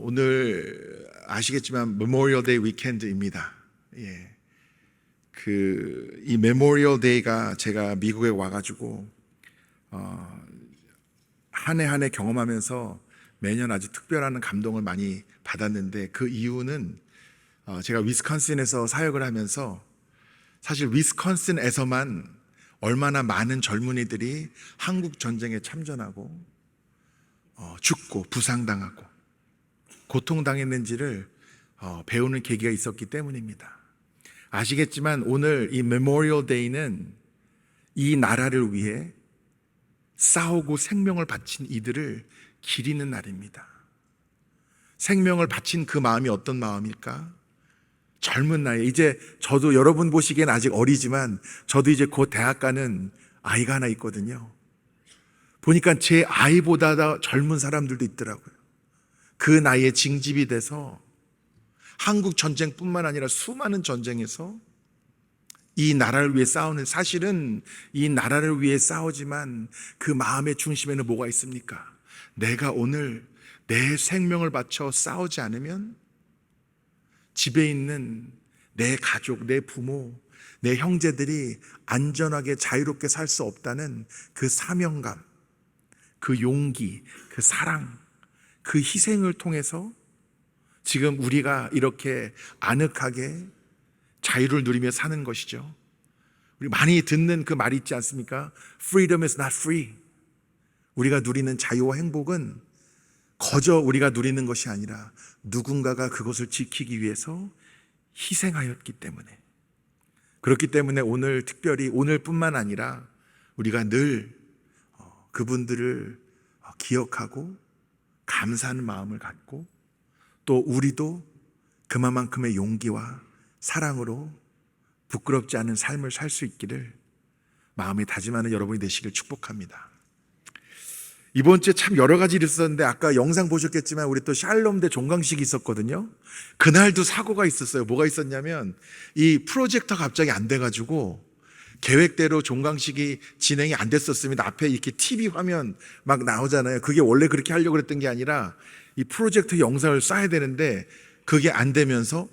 오늘 아시겠지만 메모리얼 데이 위켄드입니다. 예. 이 메모리얼 데이가 제가 미국에 와가지고 한 해 한 해 경험하면서 매년 아주 특별한 감동을 많이 받았는데, 그 이유는 제가 위스콘신에서 사역을 하면서 사실 위스콘신에서만 얼마나 많은 젊은이들이 한국 전쟁에 참전하고 죽고 부상당하고 고통당했는지를 배우는 계기가 있었기 때문입니다. 아시겠지만 오늘 이 메모리얼 데이는 이 나라를 위해 싸우고 생명을 바친 이들을 기리는 날입니다. 생명을 바친 그 마음이 어떤 마음일까? 젊은 나이에, 이제 저도 여러분 보시기엔 아직 어리지만 저도 이제 곧 대학 가는 아이가 하나 있거든요. 보니까 제 아이보다 더 젊은 사람들도 있더라고요. 그 나이에 징집이 돼서 한국 전쟁뿐만 아니라 수많은 전쟁에서 이 나라를 위해 싸우는, 사실은 이 나라를 위해 싸우지만 그 마음의 중심에는 뭐가 있습니까? 내가 오늘 내 생명을 바쳐 싸우지 않으면 집에 있는 내 가족, 내 부모, 내 형제들이 안전하게 자유롭게 살 수 없다는 그 사명감, 그 용기, 그 사랑, 그 희생을 통해서 지금 우리가 이렇게 아늑하게 자유를 누리며 사는 것이죠. 우리 많이 듣는 그 말이 있지 않습니까? Freedom is not free. 우리가 누리는 자유와 행복은 거저 우리가 누리는 것이 아니라 누군가가 그것을 지키기 위해서 희생하였기 때문에, 그렇기 때문에 오늘 특별히, 오늘뿐만 아니라 우리가 늘 그분들을 기억하고 감사하는 마음을 갖고, 또 우리도 그만큼의 용기와 사랑으로 부끄럽지 않은 삶을 살 수 있기를 마음에 다짐하는 여러분이 되시길 축복합니다. 이번 주에 참 여러 가지 일이 있었는데, 아까 영상 보셨겠지만 우리 또 샬롬대 종강식이 있었거든요. 그날도 사고가 있었어요. 뭐가 있었냐면, 이 프로젝터가 갑자기 안 돼가지고 계획대로 종강식이 진행이 안 됐었습니다. 앞에 이렇게 TV 화면 막 나오잖아요. 그게 원래 그렇게 하려고 그랬던 게 아니라 이 프로젝터 영상을 쏴야 되는데 그게 안 되면서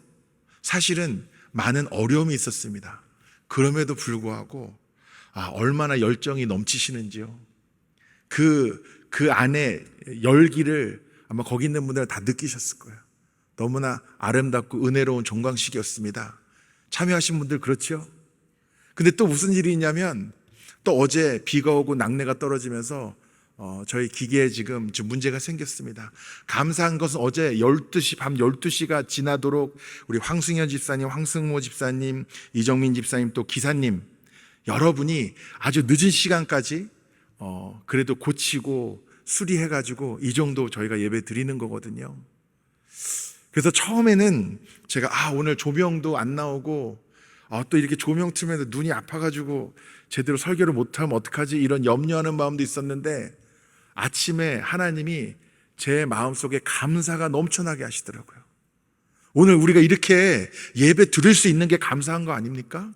사실은 많은 어려움이 있었습니다. 그럼에도 불구하고 얼마나 열정이 넘치시는지요. 그 안에 열기를 아마 거기 있는 분들은 다 느끼셨을 거예요. 너무나 아름답고 은혜로운 종강식이었습니다. 참여하신 분들 그렇죠? 근데 또 무슨 일이 있냐면, 또 어제 비가 오고 낙뢰가 떨어지면서 저희 기계에 지금 문제가 생겼습니다. 감사한 것은 어제 12시, 밤 12시가 지나도록 우리 황승현 집사님, 황승모 집사님, 이정민 집사님, 또 기사님, 여러분이 아주 늦은 시간까지 그래도 고치고 수리해가지고 이 정도 저희가 예배 드리는 거거든요. 그래서 처음에는 제가 오늘 조명도 안 나오고 또 이렇게 조명 틀면 눈이 아파가지고 제대로 설교를 못하면 어떡하지, 이런 염려하는 마음도 있었는데, 아침에 하나님이 제 마음속에 감사가 넘쳐나게 하시더라고요. 오늘 우리가 이렇게 예배 드릴 수 있는 게 감사한 거 아닙니까?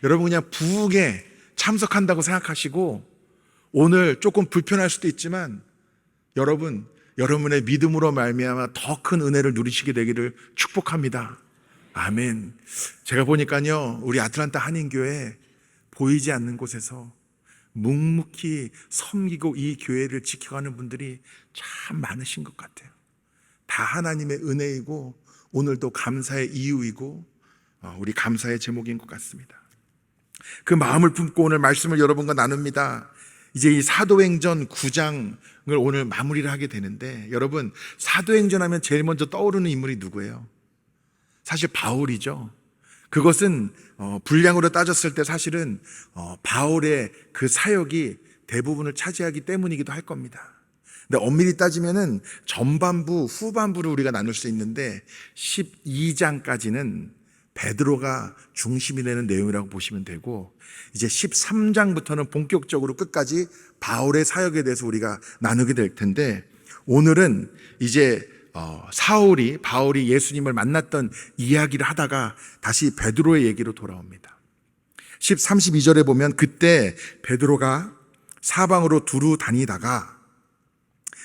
여러분 그냥 부흥에 참석한다고 생각하시고, 오늘 조금 불편할 수도 있지만 여러분의 믿음으로 말미암아 더 큰 은혜를 누리시게 되기를 축복합니다. 아멘. 제가 보니까요, 우리 아틀란타 한인교회 보이지 않는 곳에서 묵묵히 섬기고 이 교회를 지켜가는 분들이 참 많으신 것 같아요. 다 하나님의 은혜이고 오늘도 감사의 이유이고 우리 감사의 제목인 것 같습니다. 그 마음을 품고 오늘 말씀을 여러분과 나눕니다. 이제 이 사도행전 9장을 오늘 마무리를 하게 되는데, 여러분 사도행전 하면 제일 먼저 떠오르는 인물이 누구예요? 사실 바울이죠. 그것은 분량으로 따졌을 때 사실은 바울의 그 사역이 대부분을 차지하기 때문이기도 할 겁니다. 근데 엄밀히 따지면은 전반부, 후반부를 우리가 나눌 수 있는데 12장까지는 베드로가 중심이 되는 내용이라고 보시면 되고, 이제 13장부터는 본격적으로 끝까지 바울의 사역에 대해서 우리가 나누게 될 텐데, 오늘은 이제 바울이 예수님을 만났던 이야기를 하다가 다시 베드로의 얘기로 돌아옵니다. 32절에 보면, 그때 베드로가 사방으로 두루 다니다가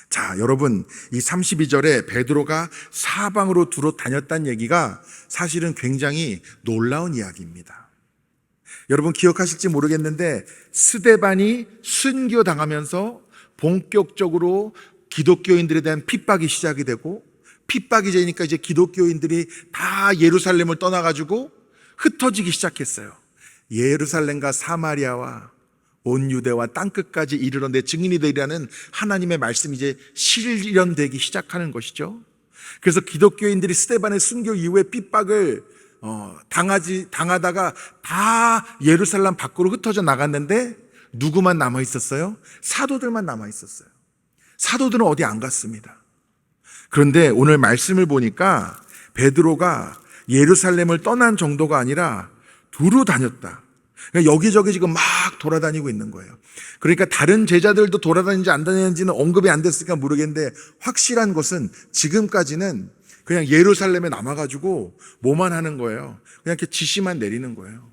자, 여러분, 이 32절에 베드로가 사방으로 두루 다녔다는 얘기가 사실은 굉장히 놀라운 이야기입니다. 여러분 기억하실지 모르겠는데 스데반이 순교당하면서 본격적으로 기독교인들에 대한 핍박이 시작이 되고, 핍박이 되니까 이제 기독교인들이 다 예루살렘을 떠나가지고 흩어지기 시작했어요. 예루살렘과 사마리아와 온 유대와 땅끝까지 이르러 내 증인이 되리라는 하나님의 말씀이 이제 실현되기 시작하는 것이죠. 그래서 기독교인들이 스데반의 순교 이후에 핍박을 당하다가 다 예루살렘 밖으로 흩어져 나갔는데 누구만 남아 있었어요? 사도들만 남아 있었어요. 사도들은 어디 안 갔습니다. 그런데 오늘 말씀을 보니까 베드로가 예루살렘을 떠난 정도가 아니라 두루 다녔다. 그러니까 여기저기 지금 막 돌아다니고 있는 거예요. 그러니까 다른 제자들도 돌아다니는지 안 다니는지는 언급이 안 됐으니까 모르겠는데, 확실한 것은 지금까지는 그냥 예루살렘에 남아가지고 뭐만 하는 거예요. 그냥 이렇게 지시만 내리는 거예요.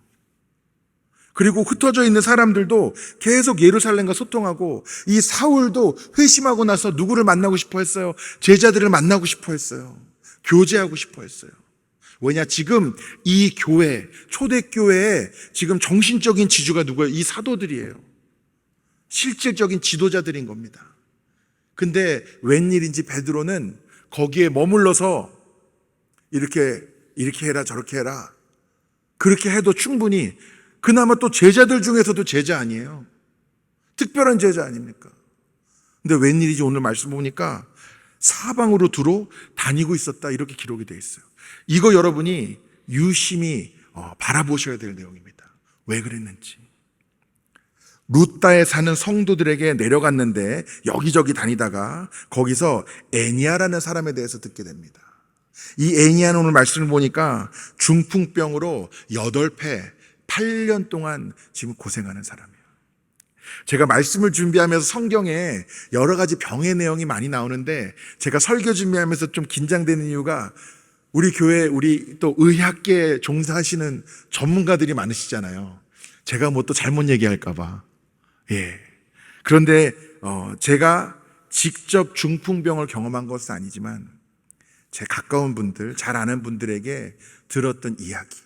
그리고 흩어져 있는 사람들도 계속 예루살렘과 소통하고, 이 사울도 회심하고 나서 누구를 만나고 싶어 했어요? 제자들을 만나고 싶어 했어요. 교제하고 싶어 했어요. 왜냐, 지금 이 교회, 초대교회에 지금 정신적인 지주가 누구예요? 이 사도들이에요. 실질적인 지도자들인 겁니다. 근데 웬일인지 베드로는 거기에 머물러서 이렇게 해라 저렇게 해라, 그렇게 해도 충분히, 그나마 또 제자들 중에서도 제자 아니에요? 특별한 제자 아닙니까? 근데 웬일이지 오늘 말씀 보니까 사방으로 두루 다니고 있었다, 이렇게 기록이 되어 있어요. 이거 여러분이 유심히 바라보셔야 될 내용입니다. 왜 그랬는지. 루다에 사는 성도들에게 내려갔는데 여기저기 다니다가 거기서 애니아라는 사람에 대해서 듣게 됩니다. 이 애니아는 오늘 말씀을 보니까 중풍병으로 8회 8년 동안 지금 고생하는 사람이에요. 제가 말씀을 준비하면서 성경에 여러 가지 병의 내용이 많이 나오는데, 제가 설교 준비하면서 좀 긴장되는 이유가, 우리 교회, 우리 또 의학계에 종사하시는 전문가들이 많으시잖아요. 제가 뭐 또 잘못 얘기할까봐. 예. 그런데, 제가 직접 중풍병을 경험한 것은 아니지만, 제 가까운 분들, 잘 아는 분들에게 들었던 이야기,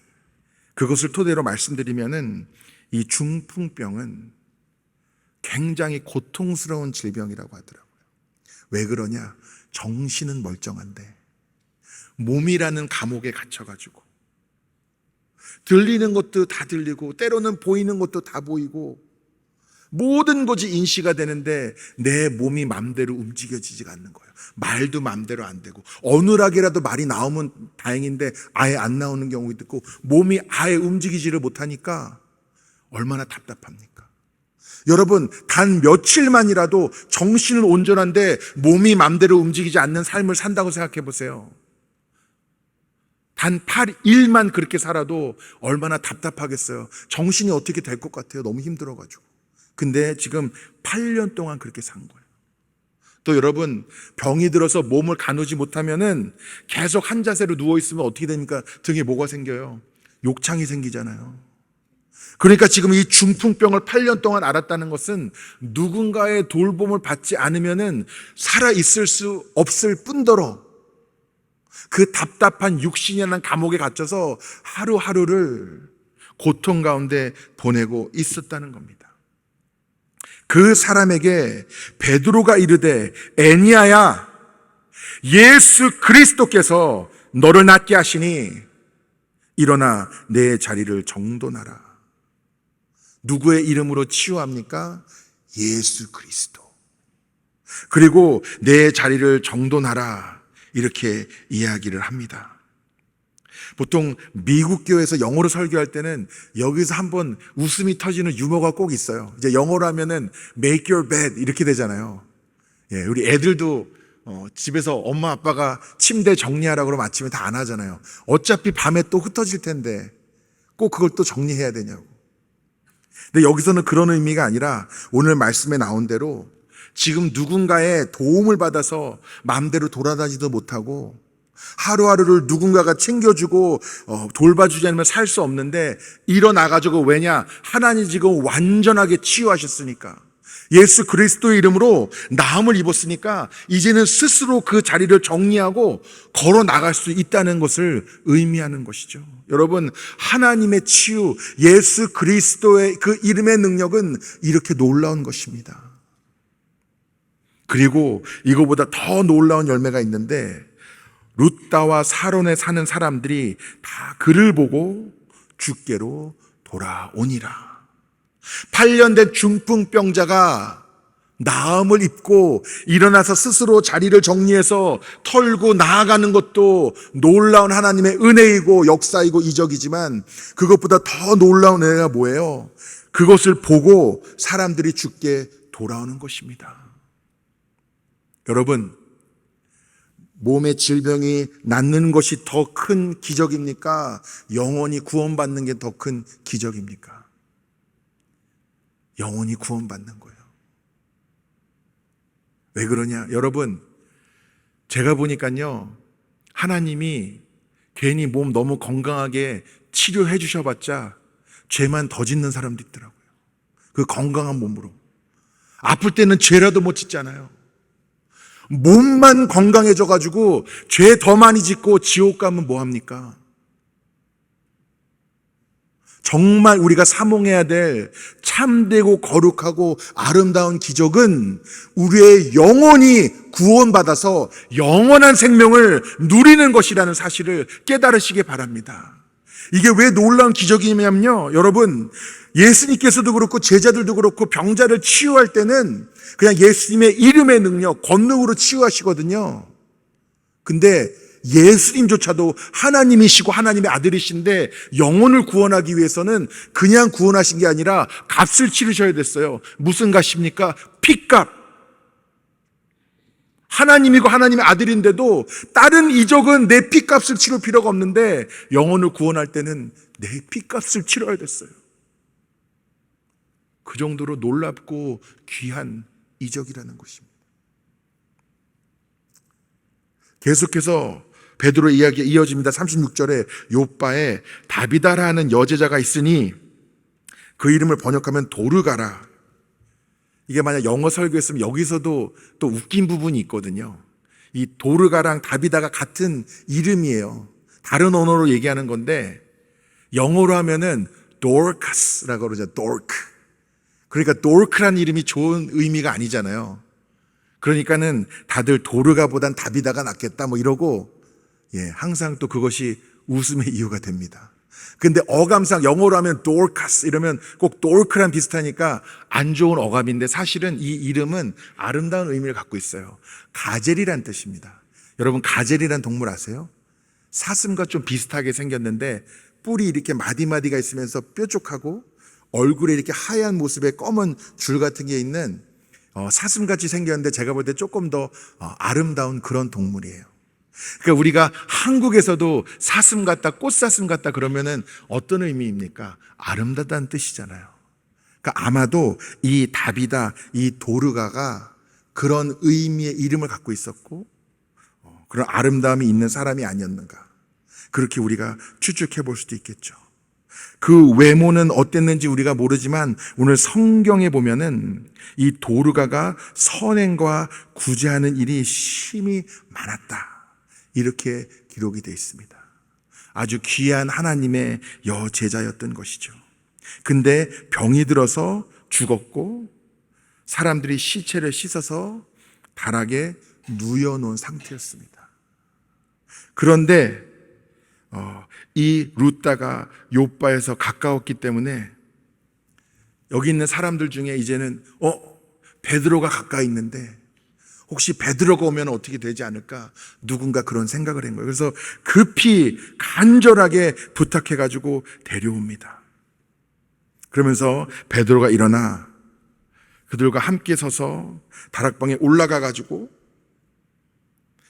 그것을 토대로 말씀드리면은, 이 중풍병은 굉장히 고통스러운 질병이라고 하더라고요. 왜 그러냐? 정신은 멀쩡한데 몸이라는 감옥에 갇혀가지고 들리는 것도 다 들리고 때로는 보이는 것도 다 보이고 모든 것이 인시가 되는데 내 몸이 맘대로 움직여지지가 않는 거예요. 말도 맘대로 안 되고, 어눌하게라도 말이 나오면 다행인데 아예 안 나오는 경우도 있고, 몸이 아예 움직이지를 못하니까 얼마나 답답합니까? 여러분, 단 며칠만이라도 정신은 온전한데 몸이 맘대로 움직이지 않는 삶을 산다고 생각해 보세요. 단 8일만 그렇게 살아도 얼마나 답답하겠어요. 정신이 어떻게 될 것 같아요. 너무 힘들어가지고. 근데 지금 8년 동안 그렇게 산 거예요. 또 여러분, 병이 들어서 몸을 가누지 못하면은 계속 한 자세로 누워있으면 어떻게 됩니까? 등에 뭐가 생겨요? 욕창이 생기잖아요. 그러니까 지금 이 중풍병을 8년 동안 앓았다는 것은 누군가의 돌봄을 받지 않으면은 살아있을 수 없을 뿐더러 그 답답한 육신이라는 감옥에 갇혀서 하루하루를 고통 가운데 보내고 있었다는 겁니다. 그 사람에게 베드로가 이르되, 애니야야, 예수 그리스도께서 너를 낫게 하시니 일어나 내 자리를 정돈하라. 누구의 이름으로 치유합니까? 예수 그리스도. 그리고 내 자리를 정돈하라, 이렇게 이야기를 합니다. 보통 미국 교회에서 영어로 설교할 때는 여기서 한번 웃음이 터지는 유머가 꼭 있어요. 이제 영어로 하면은 make your bed 이렇게 되잖아요. 예, 우리 애들도 집에서 엄마 아빠가 침대 정리하라고 그러면 아침에 다 안 하잖아요. 어차피 밤에 또 흩어질 텐데 꼭 그걸 또 정리해야 되냐고. 근데 여기서는 그런 의미가 아니라 오늘 말씀에 나온 대로 지금 누군가의 도움을 받아서 마음대로 돌아다니지도 못하고 하루하루를 누군가가 챙겨주고 돌봐주지 않으면 살 수 없는데 일어나가지고, 왜냐? 하나님 지금 완전하게 치유하셨으니까 예수 그리스도의 이름으로 나음을 입었으니까 이제는 스스로 그 자리를 정리하고 걸어 나갈 수 있다는 것을 의미하는 것이죠. 여러분, 하나님의 치유, 예수 그리스도의 그 이름의 능력은 이렇게 놀라운 것입니다. 그리고 이거보다 더 놀라운 열매가 있는데, 룻다와 사론에 사는 사람들이 다 그를 보고 주께로 돌아오니라. 8년 된 중풍병자가 나음을 입고 일어나서 스스로 자리를 정리해서 털고 나아가는 것도 놀라운 하나님의 은혜이고 역사이고 이적이지만, 그것보다 더 놀라운 은혜가 뭐예요? 그것을 보고 사람들이 주께 돌아오는 것입니다. 여러분, 몸의 질병이 낫는 것이 더 큰 기적입니까? 영원히 구원받는 게 더 큰 기적입니까? 영원히 구원받는 거예요. 왜 그러냐? 여러분, 제가 보니까요, 하나님이 괜히 몸 너무 건강하게 치료해 주셔봤자 죄만 더 짓는 사람도 있더라고요. 그 건강한 몸으로. 아플 때는 죄라도 못 짓잖아요. 몸만 건강해져가지고 죄 더 많이 짓고 지옥 가면 뭐합니까? 정말 우리가 사모해야 될 참되고 거룩하고 아름다운 기적은 우리의 영혼이 구원받아서 영원한 생명을 누리는 것이라는 사실을 깨달으시기 바랍니다. 이게 왜 놀라운 기적이냐면요, 여러분, 예수님께서도 그렇고 제자들도 그렇고 병자를 치유할 때는 그냥 예수님의 이름의 능력, 권능으로 치유하시거든요. 근데 예수님조차도 하나님이시고 하나님의 아들이신데 영혼을 구원하기 위해서는 그냥 구원하신 게 아니라 값을 치르셔야 됐어요. 무슨 값입니까? 피값. 하나님이고 하나님의 아들인데도 다른 이적은 내 피값을 치를 필요가 없는데 영혼을 구원할 때는 내 피값을 치러야 됐어요. 그 정도로 놀랍고 귀한 이적이라는 것입니다. 계속해서 베드로 이야기가 이어집니다. 36절에 요빠에 다비다라는 여제자가 있으니 그 이름을 번역하면 도르가라. 이게 만약 영어 설교했으면 여기서도 또 웃긴 부분이 있거든요. 이 도르가랑 다비다가 같은 이름이에요. 다른 언어로 얘기하는 건데 영어로 하면은 Dorcas라고 그러죠. Dork. 그러니까 Dork라는 이름이 좋은 의미가 아니잖아요. 그러니까는 다들 도르가보단 다비다가 낫겠다 뭐 이러고, 항상 또 그것이 웃음의 이유가 됩니다. 근데 어감상 영어로 하면 Dorcas 이러면 꼭 Dork랑 비슷하니까 안 좋은 어감인데 사실은 이 이름은 아름다운 의미를 갖고 있어요. 가젤이란 뜻입니다. 여러분, 가젤이란 동물 아세요? 사슴과 좀 비슷하게 생겼는데 뿔이 이렇게 마디마디가 있으면서 뾰족하고 얼굴에 이렇게 하얀 모습에 검은 줄 같은 게 있는 사슴같이 생겼는데 제가 볼 때 조금 더 아름다운 그런 동물이에요. 그러니까 우리가 한국에서도 사슴 같다, 꽃사슴 같다 그러면은 어떤 의미입니까? 아름다다는 뜻이잖아요. 그러니까 아마도 이 다비다, 이 도르가가 그런 의미의 이름을 갖고 있었고 그런 아름다움이 있는 사람이 아니었는가, 그렇게 우리가 추측해 볼 수도 있겠죠. 그 외모는 어땠는지 우리가 모르지만 오늘 성경에 보면은 이 도르가가 선행과 구제하는 일이 심히 많았다, 이렇게 기록이 되어 있습니다. 아주 귀한 하나님의 여제자였던 것이죠. 근데 병이 들어서 죽었고 사람들이 시체를 씻어서 다락에 누워놓은 상태였습니다. 그런데 이 룻다가 요빠에서 가까웠기 때문에 여기 있는 사람들 중에 이제는 베드로가 가까이 있는데 혹시 베드로가 오면 어떻게 되지 않을까, 누군가 그런 생각을 한 거예요. 그래서 급히 간절하게 부탁해가지고 데려옵니다. 그러면서 베드로가 일어나 그들과 함께 서서 다락방에 올라가가지고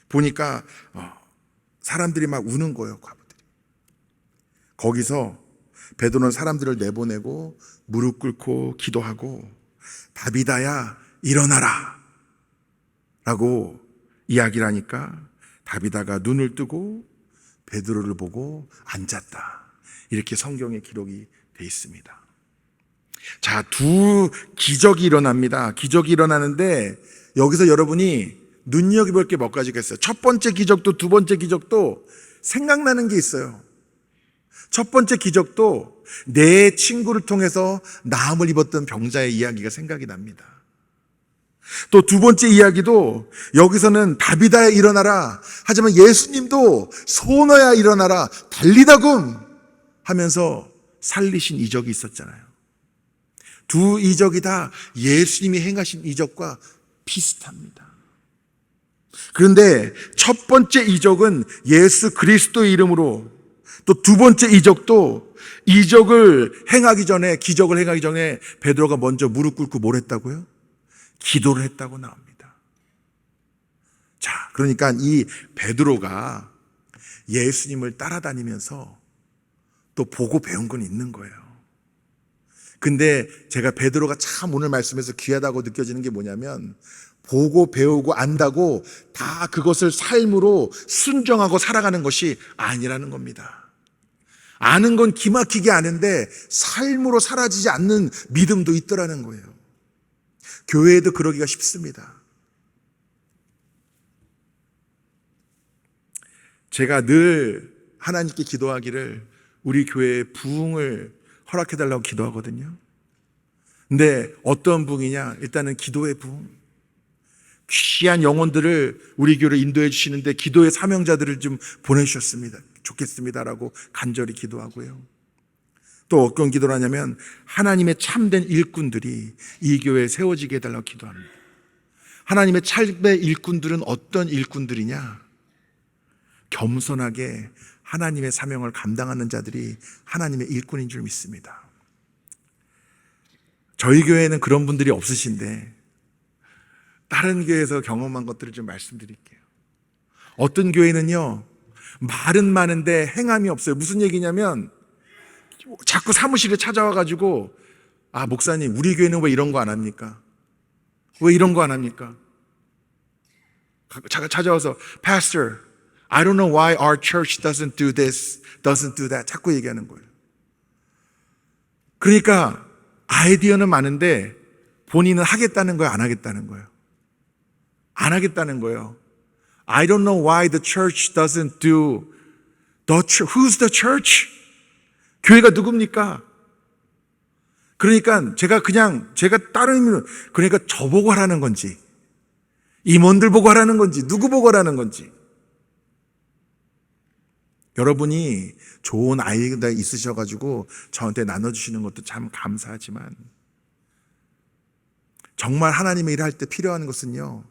보니까 사람들이 막 우는 거예요. 과부들이. 거기서 베드로는 사람들을 내보내고 무릎 꿇고 기도하고 다비다야 일어나라 라고 이야기를 하니까 다비다가 눈을 뜨고 베드로를 보고 앉았다, 이렇게 성경에 기록이 되어 있습니다. 자, 두 기적이 일어납니다. 기적이 일어나는데 여기서 여러분이 눈여겨볼 게 몇 가지가 있어요. 첫 번째 기적도 두 번째 기적도 생각나는 게 있어요. 첫 번째 기적도 내 친구를 통해서 나음을 입었던 병자의 이야기가 생각이 납니다. 또 두 번째 이야기도 여기서는 다비다야 일어나라, 하지만 예수님도 소너야 일어나라, 달리다굼 하면서 살리신 이적이 있었잖아요. 두 이적이 다 예수님이 행하신 이적과 비슷합니다. 그런데 첫 번째 이적은 예수 그리스도의 이름으로, 또 두 번째 이적도 이적을 행하기 전에, 기적을 행하기 전에 베드로가 먼저 무릎 꿇고 뭘 했다고요? 기도를 했다고 나옵니다. 자, 그러니까 이 베드로가 예수님을 따라다니면서 또 보고 배운 건 있는 거예요. 근데 제가 베드로가 참 오늘 말씀에서 귀하다고 느껴지는 게 뭐냐면, 보고 배우고 안다고 다 그것을 삶으로 순종하고 살아가는 것이 아니라는 겁니다. 아는 건 기막히게 아는데 삶으로 사라지지 않는 믿음도 있더라는 거예요. 교회에도 그러기가 쉽습니다. 제가 늘 하나님께 기도하기를 우리 교회에 부흥을 허락해달라고 기도하거든요. 근데 어떤 부흥이냐? 일단은 기도의 부흥. 귀한 영혼들을 우리 교회로 인도해 주시는데 기도의 사명자들을 좀 보내주셨습니다. 좋겠습니다라고 간절히 기도하고요. 또 어떤 기도를 하냐면 하나님의 참된 일꾼들이 이 교회에 세워지게 해달라고 기도합니다. 하나님의 참된 일꾼들은 어떤 일꾼들이냐? 겸손하게 하나님의 사명을 감당하는 자들이 하나님의 일꾼인 줄 믿습니다. 저희 교회에는 그런 분들이 없으신데 다른 교회에서 경험한 것들을 좀 말씀드릴게요. 어떤 교회는요, 말은 많은데 행함이 없어요. 무슨 얘기냐면 자꾸 사무실에 찾아와가지고, 아, 목사님, 우리 교회는 왜 이런 거 안 합니까? 왜 이런 거 안 합니까? 찾아와서 Pastor, I don't know why our church doesn't do this, doesn't do that. 자꾸 얘기하는 거예요. 그러니까 아이디어는 많은데 본인은 하겠다는 거예요, 안 하겠다는 거예요? 안 하겠다는 거예요. I don't know why the church doesn't do the church. Who's the church? 교회가 누굽니까? 그러니까 제가 다른 의미로, 그러니까 저보고 하라는 건지, 임원들 보고 하라는 건지, 누구 보고 하라는 건지. 여러분이 좋은 아이디어가 있으셔가지고 저한테 나눠주시는 것도 참 감사하지만, 정말 하나님의 일을 할 때 필요한 것은요,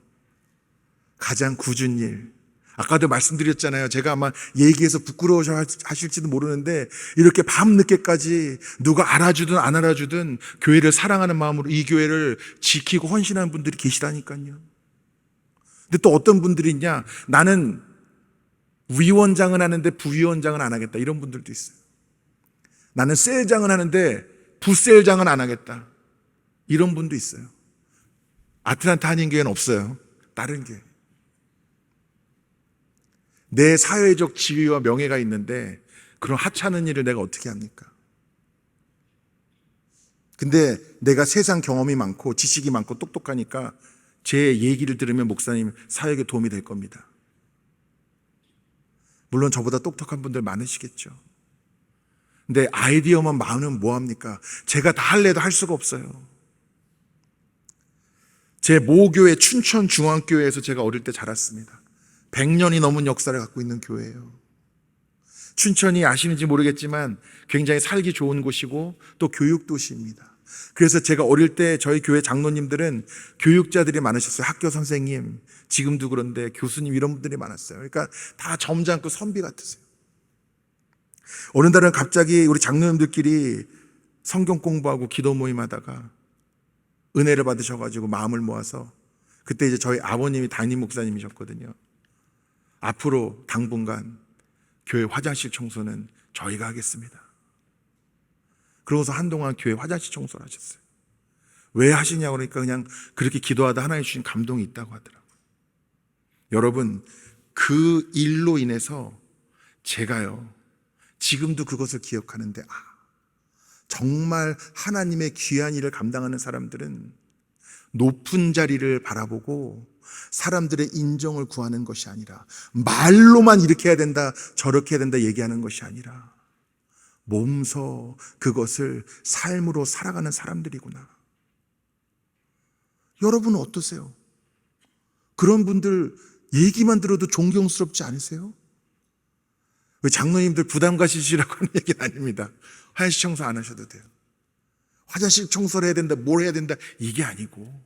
가장 굳은 일. 아까도 말씀드렸잖아요. 제가 아마 얘기해서 부끄러워서 하실지도 모르는데 이렇게 밤늦게까지 누가 알아주든 안 알아주든 교회를 사랑하는 마음으로 이 교회를 지키고 헌신하는 분들이 계시다니까요. 근데 또 어떤 분들이 있냐? 나는 위원장은 하는데 부위원장은 안 하겠다. 이런 분들도 있어요. 나는 셀장은 하는데 부셀장은 안 하겠다. 이런 분도 있어요. 아틀란타 한인교회는 없어요. 다른 교회. 내 사회적 지위와 명예가 있는데 그런 하찮은 일을 내가 어떻게 합니까? 근데 내가 세상 경험이 많고 지식이 많고 똑똑하니까 제 얘기를 들으면 목사님 사역에 도움이 될 겁니다. 물론 저보다 똑똑한 분들 많으시겠죠. 근데 아이디어만 많으면 뭐합니까? 제가 다 할래도 할 수가 없어요. 제 모교회 춘천중앙교회에서 제가 어릴 때 자랐습니다. 100년이 넘은 역사를 갖고 있는 교회예요. 춘천이 아시는지 모르겠지만 굉장히 살기 좋은 곳이고 또 교육도시입니다. 그래서 제가 어릴 때 저희 교회 장로님들은 교육자들이 많으셨어요. 학교 선생님, 지금도 그런데 교수님 이런 분들이 많았어요. 그러니까 다 점잖고 선비 같으세요. 어느 날은 갑자기 우리 장로님들끼리 성경 공부하고 기도 모임 하다가 은혜를 받으셔가지고 마음을 모아서, 그때 이제 저희 아버님이 담임 목사님이셨거든요. 앞으로 당분간 교회 화장실 청소는 저희가 하겠습니다. 그러고서 한동안 교회 화장실 청소를 하셨어요. 왜 하시냐고 그러니까 그냥 그렇게 기도하다 하나님 주신 감동이 있다고 하더라고요. 여러분, 그 일로 인해서 제가요, 지금도 그것을 기억하는데, 정말 하나님의 귀한 일을 감당하는 사람들은 높은 자리를 바라보고 사람들의 인정을 구하는 것이 아니라, 말로만 이렇게 해야 된다 저렇게 해야 된다 얘기하는 것이 아니라 몸소 그것을 삶으로 살아가는 사람들이구나. 여러분은 어떠세요? 그런 분들 얘기만 들어도 존경스럽지 않으세요? 장로님들 부담 가지시라고 하는 얘기는 아닙니다. 화장실 청소 안 하셔도 돼요. 화장실 청소를 해야 된다, 뭘 해야 된다, 이게 아니고,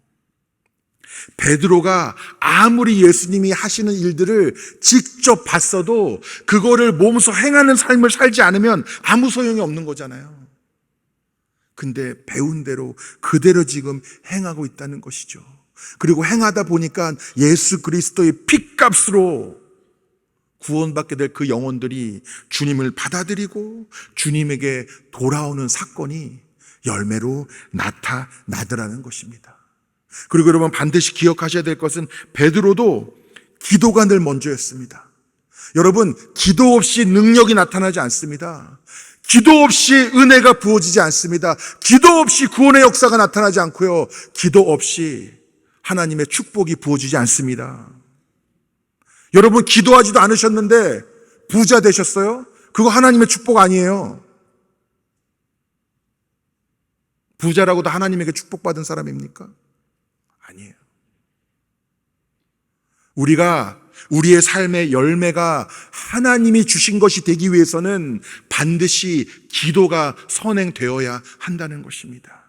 베드로가 아무리 예수님이 하시는 일들을 직접 봤어도 그거를 몸소 행하는 삶을 살지 않으면 아무 소용이 없는 거잖아요. 근데 배운 대로 그대로 지금 행하고 있다는 것이죠. 그리고 행하다 보니까 예수 그리스도의 피값으로 구원받게 될 그 영혼들이 주님을 받아들이고 주님에게 돌아오는 사건이 열매로 나타나더라는 것입니다. 그리고 여러분 반드시 기억하셔야 될 것은 베드로도 기도가 늘 먼저였습니다. 여러분, 기도 없이 능력이 나타나지 않습니다. 기도 없이 은혜가 부어지지 않습니다. 기도 없이 구원의 역사가 나타나지 않고요, 기도 없이 하나님의 축복이 부어지지 않습니다. 여러분, 기도하지도 않으셨는데 부자 되셨어요? 그거 하나님의 축복 아니에요. 부자라고도 하나님에게 축복받은 사람입니까? 아니에요. 우리가 우리의 삶의 열매가 하나님이 주신 것이 되기 위해서는 반드시 기도가 선행되어야 한다는 것입니다.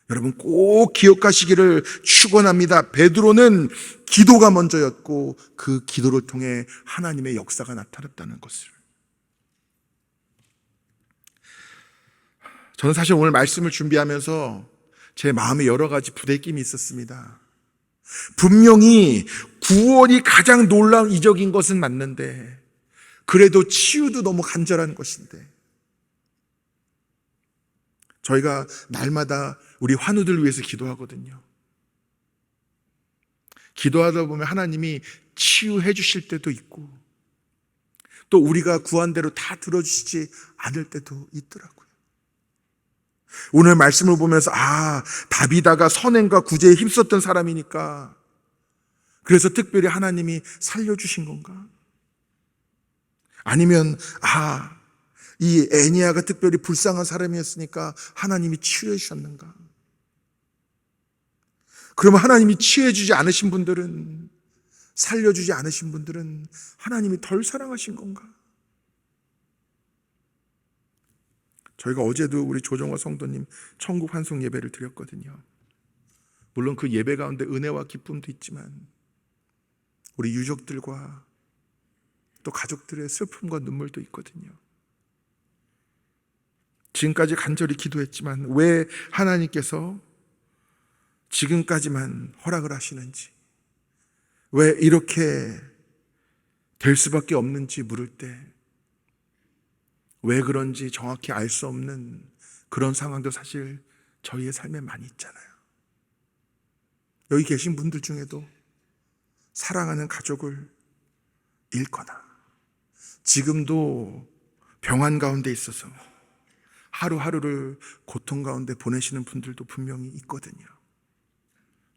여러분 꼭 기억하시기를 축원합니다. 베드로는 기도가 먼저였고 그 기도를 통해 하나님의 역사가 나타났다는 것을. 저는 사실 오늘 말씀을 준비하면서 제 마음에 여러 가지 부대낌이 있었습니다. 분명히 구원이 가장 놀라운 이적인 것은 맞는데, 그래도 치유도 너무 간절한 것인데, 저희가 날마다 우리 환우들 위해서 기도하거든요. 기도하다 보면 하나님이 치유해 주실 때도 있고, 또 우리가 구한 대로 다 들어주시지 않을 때도 있더라고요. 오늘 말씀을 보면서 다비다가 선행과 구제에 힘썼던 사람이니까 그래서 특별히 하나님이 살려주신 건가? 아니면 이 애니야가 특별히 불쌍한 사람이었으니까 하나님이 치유해 주셨는가? 그러면 하나님이 치유해 주지 않으신 분들은, 살려주지 않으신 분들은 하나님이 덜 사랑하신 건가? 저희가 어제도 우리 조정화 성도님 천국 환송 예배를 드렸거든요. 물론 그 예배 가운데 은혜와 기쁨도 있지만 우리 유족들과 또 가족들의 슬픔과 눈물도 있거든요. 지금까지 간절히 기도했지만 왜 하나님께서 지금까지만 허락을 하시는지, 왜 이렇게 될 수밖에 없는지 물을 때 왜 그런지 정확히 알 수 없는 그런 상황도 사실 저희의 삶에 많이 있잖아요. 여기 계신 분들 중에도 사랑하는 가족을 잃거나 지금도 병환 가운데 있어서 하루하루를 고통 가운데 보내시는 분들도 분명히 있거든요.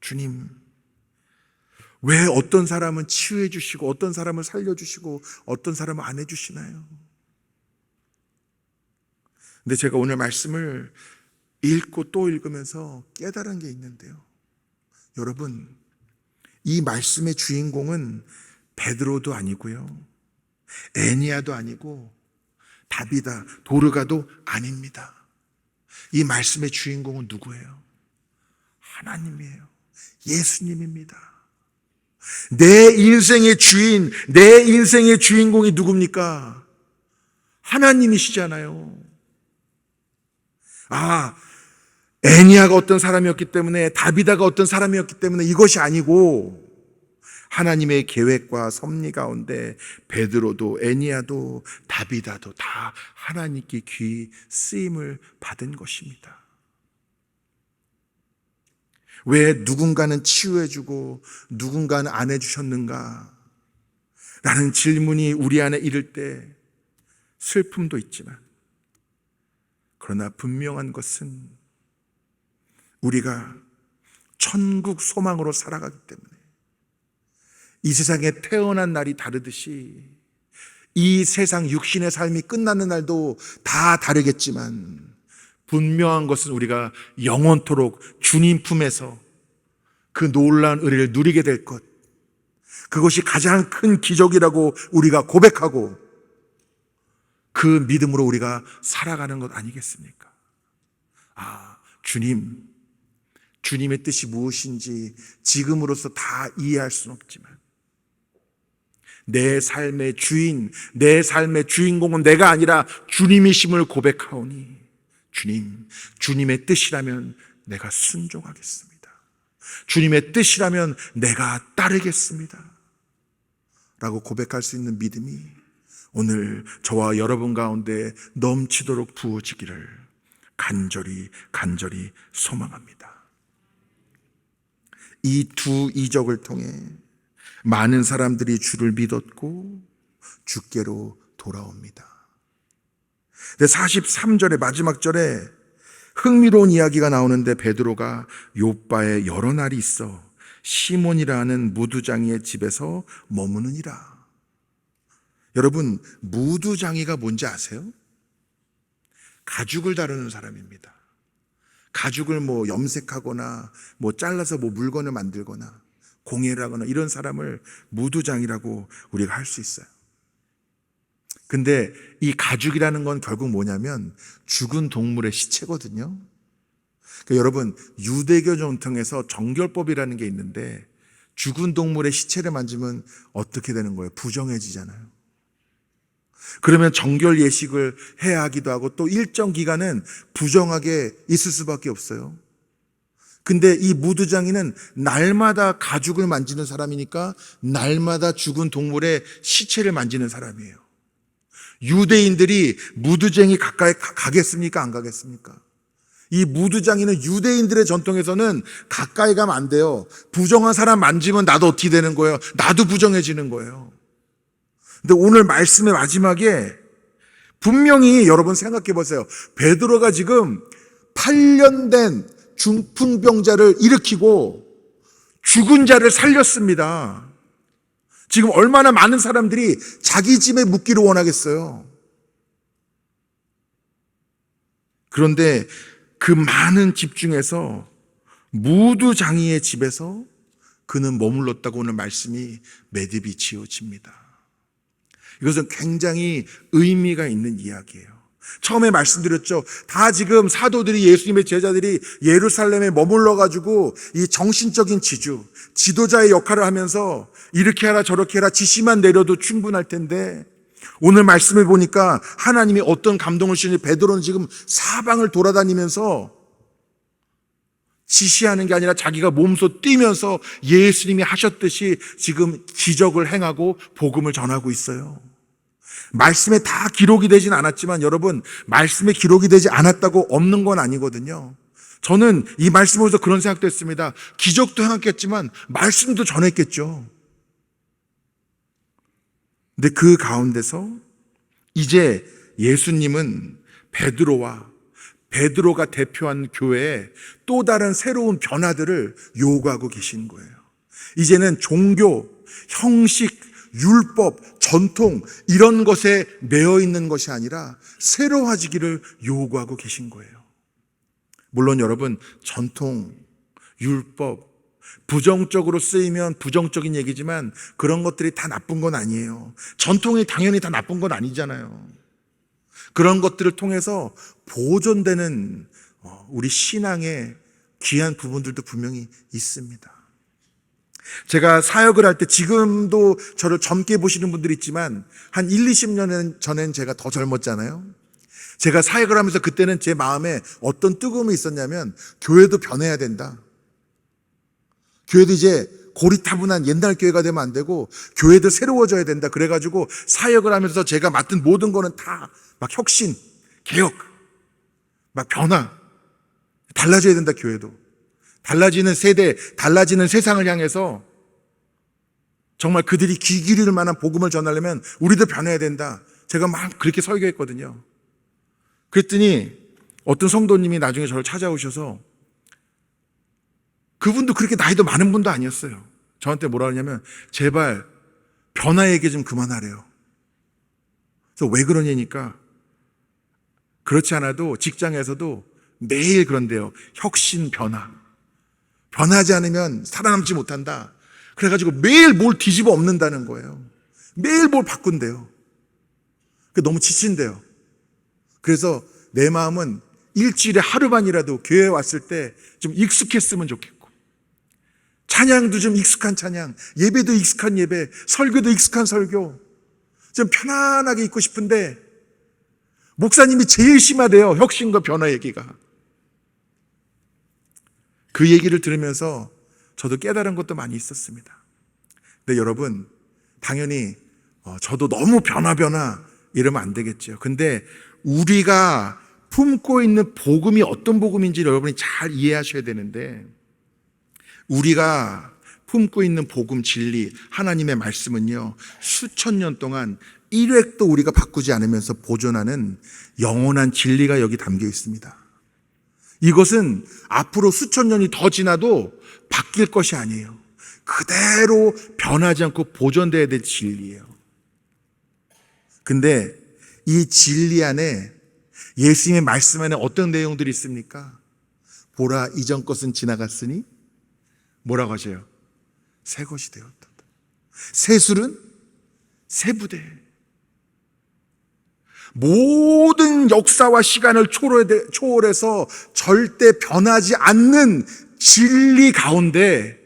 주님, 왜 어떤 사람은 치유해 주시고 어떤 사람을 살려주시고 어떤 사람은 안 해주시나요? 근데 제가 오늘 말씀을 읽고 또 읽으면서 깨달은 게 있는데요. 여러분, 이 말씀의 주인공은 베드로도 아니고요, 애니야도 아니고 다비다, 도르가도 아닙니다. 이 말씀의 주인공은 누구예요? 하나님이에요. 예수님입니다. 내 인생의 주인, 내 인생의 주인공이 누굽니까? 하나님이시잖아요. 애니야가 어떤 사람이었기 때문에, 다비다가 어떤 사람이었기 때문에 이것이 아니고 하나님의 계획과 섭리 가운데 베드로도 애니야도 다비다도 다 하나님께 귀 쓰임을 받은 것입니다. 왜 누군가는 치유해주고 누군가는 안 해주셨는가? 라는 질문이 우리 안에 이를 때 슬픔도 있지만, 그러나 분명한 것은 우리가 천국 소망으로 살아가기 때문에 이 세상에 태어난 날이 다르듯이 이 세상 육신의 삶이 끝나는 날도 다 다르겠지만 분명한 것은 우리가 영원토록 주님 품에서 그 놀라운 은혜를 누리게 될 것, 그것이 가장 큰 기적이라고 우리가 고백하고 그 믿음으로 우리가 살아가는 것 아니겠습니까? 주님의 뜻이 무엇인지 지금으로서 다 이해할 수는 없지만 내 삶의 주인, 내 삶의 주인공은 내가 아니라 주님이심을 고백하오니 주님의 뜻이라면 내가 순종하겠습니다. 주님의 뜻이라면 내가 따르겠습니다. 라고 고백할 수 있는 믿음이 오늘 저와 여러분 가운데 넘치도록 부어지기를 간절히 소망합니다. 이 두 이적을 통해 많은 사람들이 주를 믿었고 주께로 돌아옵니다. 43절의 마지막 절에 흥미로운 이야기가 나오는데 베드로가 요빠에 여러 날이 있어 시몬이라는 무두장이의 집에서 머무느니라. 여러분, 무두장이가 뭔지 아세요? 가죽을 다루는 사람입니다. 가죽을 염색하거나 잘라서 물건을 만들거나 공예를 하거나 이런 사람을 무두장이라고 우리가 할 수 있어요. 근데 이 가죽이라는 건 결국 뭐냐면 죽은 동물의 시체거든요. 그러니까 여러분, 유대교 전통에서 정결법이라는 게 있는데 죽은 동물의 시체를 만지면 어떻게 되는 거예요? 부정해지잖아요. 그러면 정결 예식을 해야 하기도 하고 또 일정 기간은 부정하게 있을 수밖에 없어요. 근데 이 무두장이는 날마다 가죽을 만지는 사람이니까 날마다 죽은 동물의 시체를 만지는 사람이에요. 유대인들이 무두쟁이 가까이 가겠습니까? 안 가겠습니까? 이 무두장이는 유대인들의 전통에서는 가까이 가면 안 돼요. 부정한 사람 만지면 나도 어떻게 되는 거예요? 나도 부정해지는 거예요. 근데 오늘 말씀의 마지막에 분명히 여러분 생각해 보세요. 베드로가 지금 8년 된 중풍병자를 일으키고 죽은 자를 살렸습니다. 지금 얼마나 많은 사람들이 자기 집에 묵기를 원하겠어요. 그런데 그 많은 집 중에서 무두장이의 집에서 그는 머물렀다고 오늘 말씀이 매듭이 지어집니다. 이것은 굉장히 의미가 있는 이야기예요. 처음에 말씀드렸죠. 다 지금 사도들이, 예수님의 제자들이 예루살렘에 머물러가지고 이 정신적인 지도자의 역할을 하면서 이렇게 하라 저렇게 해라 지시만 내려도 충분할 텐데 오늘 말씀을 보니까 하나님이 어떤 감동을 주시는지 베드로는 지금 사방을 돌아다니면서 지시하는 게 아니라 자기가 몸소 뛰면서 예수님이 하셨듯이 지금 기적을 행하고 복음을 전하고 있어요. 말씀에 다 기록이 되진 않았지만 여러분, 말씀에 기록이 되지 않았다고 없는 건 아니거든요. 저는 이 말씀을 보면서 그런 생각도 했습니다. 기적도 행했겠지만 말씀도 전했겠죠. 근데 그 가운데서 이제 예수님은 베드로가 대표한 교회에 또 다른 새로운 변화들을 요구하고 계신 거예요. 이제는 종교, 형식, 율법, 전통 이런 것에 매여 있는 것이 아니라 새로워지기를 요구하고 계신 거예요. 물론 여러분, 전통, 율법 부정적으로 쓰이면 부정적인 얘기지만 그런 것들이 다 나쁜 건 아니에요. 전통이 당연히 다 나쁜 건 아니잖아요. 그런 것들을 통해서 보존되는 우리 신앙의 귀한 부분들도 분명히 있습니다. 제가 사역을 할 때 지금도 저를 젊게 보시는 분들이 있지만 한 1, 20년 전엔 제가 더 젊었잖아요. 제가 사역을 하면서 그때는 제 마음에 어떤 뜨거움이 있었냐면 교회도 변해야 된다. 교회도 이제 고리타분한 옛날 교회가 되면 안 되고 교회도 새로워져야 된다. 그래가지고 사역을 하면서 제가 맡은 모든 거는 다 막 혁신, 개혁, 막 변화, 달라져야 된다. 교회도 달라지는 세대, 달라지는 세상을 향해서 정말 그들이 귀 기울일 만한 복음을 전하려면 우리도 변해야 된다. 제가 막 그렇게 설교했거든요. 그랬더니 어떤 성도님이 나중에 저를 찾아오셔서, 그분도 그렇게 나이도 많은 분도 아니었어요. 저한테 뭐라 그러냐면 제발 변화 얘기 좀 그만하래요. 그래서 왜 그러냐니까, 그렇지 않아도 직장에서도 매일 그런데요. 혁신 변화. 변하지 않으면 살아남지 못한다. 그래가지고 매일 뭘 뒤집어 엎는다는 거예요. 매일 뭘 바꾼대요. 너무 지친대요. 그래서 내 마음은 일주일에 하루만이라도 교회에 왔을 때 좀 익숙했으면 좋겠고, 찬양도 좀 익숙한 찬양, 예배도 익숙한 예배, 설교도 익숙한 설교, 좀 편안하게 있고 싶은데 목사님이 제일 심하대요. 혁신과 변화 얘기가. 그 얘기를 들으면서 저도 깨달은 것도 많이 있었습니다. 근데 여러분, 당연히 저도 너무 변화 이러면 안 되겠죠. 근데 우리가 품고 있는 복음이 어떤 복음인지 여러분이 잘 이해하셔야 되는데, 우리가 품고 있는 복음 진리, 하나님의 말씀은요, 수천 년 동안 1획도 우리가 바꾸지 않으면서 보존하는 영원한 진리가 여기 담겨 있습니다. 이것은 앞으로 수천 년이 더 지나도 바뀔 것이 아니에요. 그대로 변하지 않고 보존되어야 될 진리예요. 근데 이 진리 안에, 예수님의 말씀 안에 어떤 내용들이 있습니까? 보라, 이전 것은 지나갔으니 뭐라고 하셔요? 새 것이 되었다. 새 술은 새 부대. 모든 역사와 시간을 초월해서 절대 변하지 않는 진리 가운데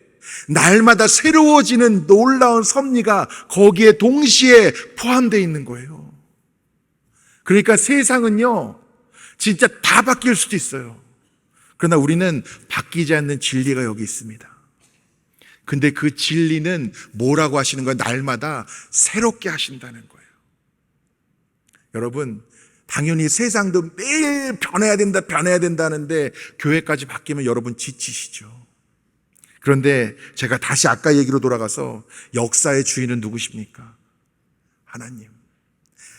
날마다 새로워지는 놀라운 섭리가 거기에 동시에 포함되어 있는 거예요. 그러니까 세상은요, 진짜 다 바뀔 수도 있어요. 그러나 우리는 바뀌지 않는 진리가 여기 있습니다. 근데 그 진리는 뭐라고 하시는 거예요? 날마다 새롭게 하신다는 거예요. 여러분, 당연히 세상도 매일 변해야 된다는데 교회까지 바뀌면 여러분 지치시죠. 그런데 제가 다시 아까 얘기로 돌아가서, 역사의 주인은 누구십니까? 하나님.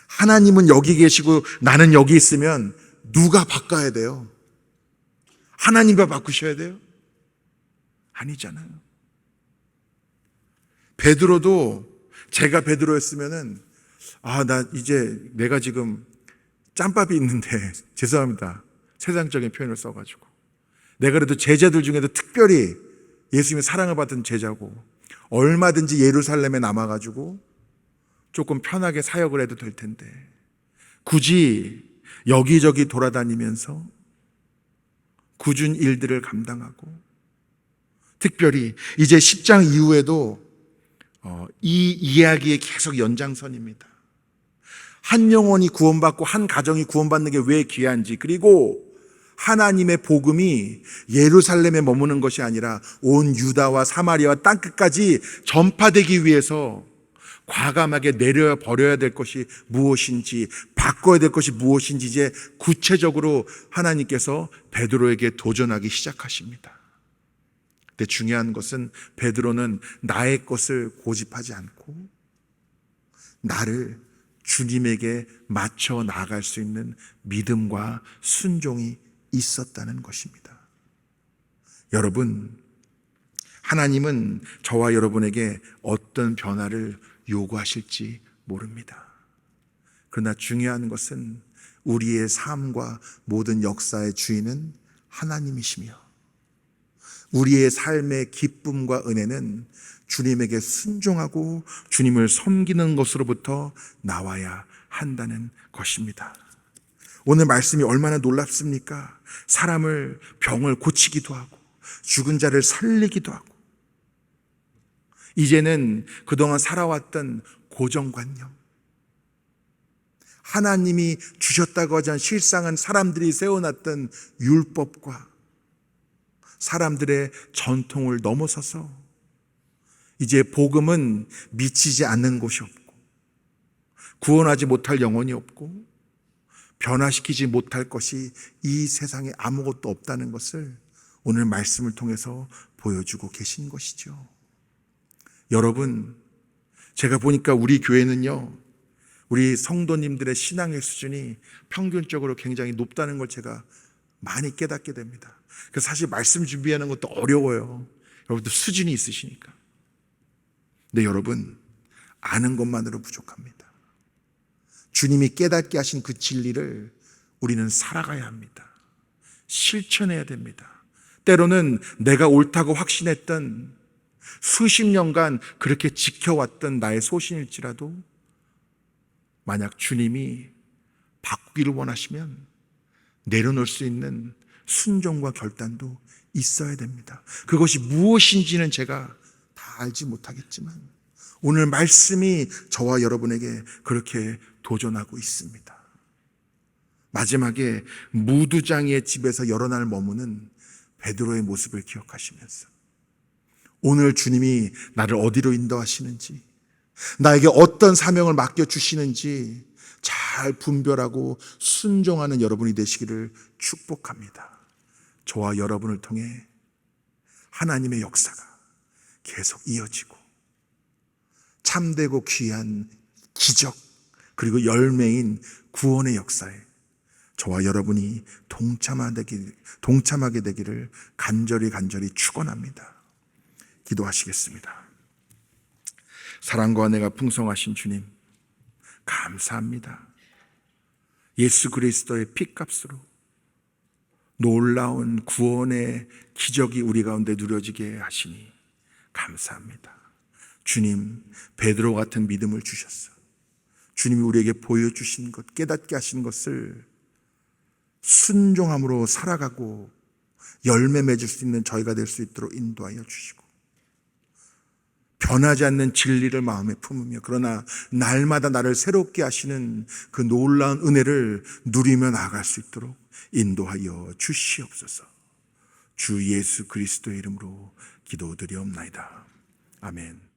하나님은 여기 계시고 나는 여기 있으면 누가 바꿔야 돼요? 하나님과 바꾸셔야 돼요? 아니잖아요. 베드로도, 제가 베드로였으면은, 나 이제 내가 지금 짬밥이 있는데, 죄송합니다, 세상적인 표현을 써가지고, 내가 그래도 제자들 중에도 특별히 예수님의 사랑을 받은 제자고, 얼마든지 예루살렘에 남아가지고 조금 편하게 사역을 해도 될 텐데, 굳이 여기저기 돌아다니면서 굳은 일들을 감당하고, 특별히 이제 10장 이후에도 이 이야기의 계속 연장선입니다. 한 영혼이 구원받고 한 가정이 구원받는 게 왜 귀한지, 그리고 하나님의 복음이 예루살렘에 머무는 것이 아니라 온 유다와 사마리아와 땅끝까지 전파되기 위해서 과감하게 내려버려야 될 것이 무엇인지, 바꿔야 될 것이 무엇인지 이제 구체적으로 하나님께서 베드로에게 도전하기 시작하십니다. 근데 중요한 것은, 베드로는 나의 것을 고집하지 않고 나를 주님에게 맞춰 나아갈 수 있는 믿음과 순종이 있었다는 것입니다. 여러분, 하나님은 저와 여러분에게 어떤 변화를 요구하실지 모릅니다. 그러나 중요한 것은 우리의 삶과 모든 역사의 주인은 하나님이시며, 우리의 삶의 기쁨과 은혜는 주님에게 순종하고 주님을 섬기는 것으로부터 나와야 한다는 것입니다. 오늘 말씀이 얼마나 놀랍습니까? 사람을, 병을 고치기도 하고 죽은 자를 살리기도 하고, 이제는 그동안 살아왔던 고정관념, 하나님이 주셨다고 하지 않은 실상은 사람들이 세워놨던 율법과 사람들의 전통을 넘어서서 이제 복음은 미치지 않는 곳이 없고, 구원하지 못할 영혼이 없고, 변화시키지 못할 것이 이 세상에 아무것도 없다는 것을 오늘 말씀을 통해서 보여주고 계신 것이죠. 여러분, 제가 보니까 우리 교회는요, 우리 성도님들의 신앙의 수준이 평균적으로 굉장히 높다는 걸 제가 많이 깨닫게 됩니다. 그래서 사실 말씀 준비하는 것도 어려워요. 여러분도 수준이 있으시니까. 근데 여러분, 아는 것만으로 부족합니다. 주님이 깨닫게 하신 그 진리를 우리는 살아가야 합니다. 실천해야 됩니다. 때로는 내가 옳다고 확신했던 수십 년간 그렇게 지켜왔던 나의 소신일지라도 만약 주님이 바꾸기를 원하시면 내려놓을 수 있는 순종과 결단도 있어야 됩니다. 그것이 무엇인지는 제가 다 알지 못하겠지만 오늘 말씀이 저와 여러분에게 그렇게 도전하고 있습니다. 마지막에 무두장이의 집에서 여러 날 머무는 베드로의 모습을 기억하시면서 오늘 주님이 나를 어디로 인도하시는지, 나에게 어떤 사명을 맡겨주시는지 잘 분별하고 순종하는 여러분이 되시기를 축복합니다. 저와 여러분을 통해 하나님의 역사가 계속 이어지고 참되고 귀한 기적 그리고 열매인 구원의 역사에 저와 여러분이 동참하게 되기를 간절히 축원합니다. 기도하시겠습니다. 사랑과 은혜가 풍성하신 주님, 감사합니다. 예수 그리스도의 피값으로 놀라운 구원의 기적이 우리 가운데 누려지게 하시니 감사합니다. 주님, 베드로 같은 믿음을 주셨어. 주님이 우리에게 보여주신 것, 깨닫게 하신 것을 순종함으로 살아가고 열매 맺을 수 있는 저희가 될 수 있도록 인도하여 주시고 변하지 않는 진리를 마음에 품으며 그러나 날마다 나를 새롭게 하시는 그 놀라운 은혜를 누리며 나아갈 수 있도록 인도하여 주시옵소서. 주 예수 그리스도의 이름으로 기도드리옵나이다. 아멘.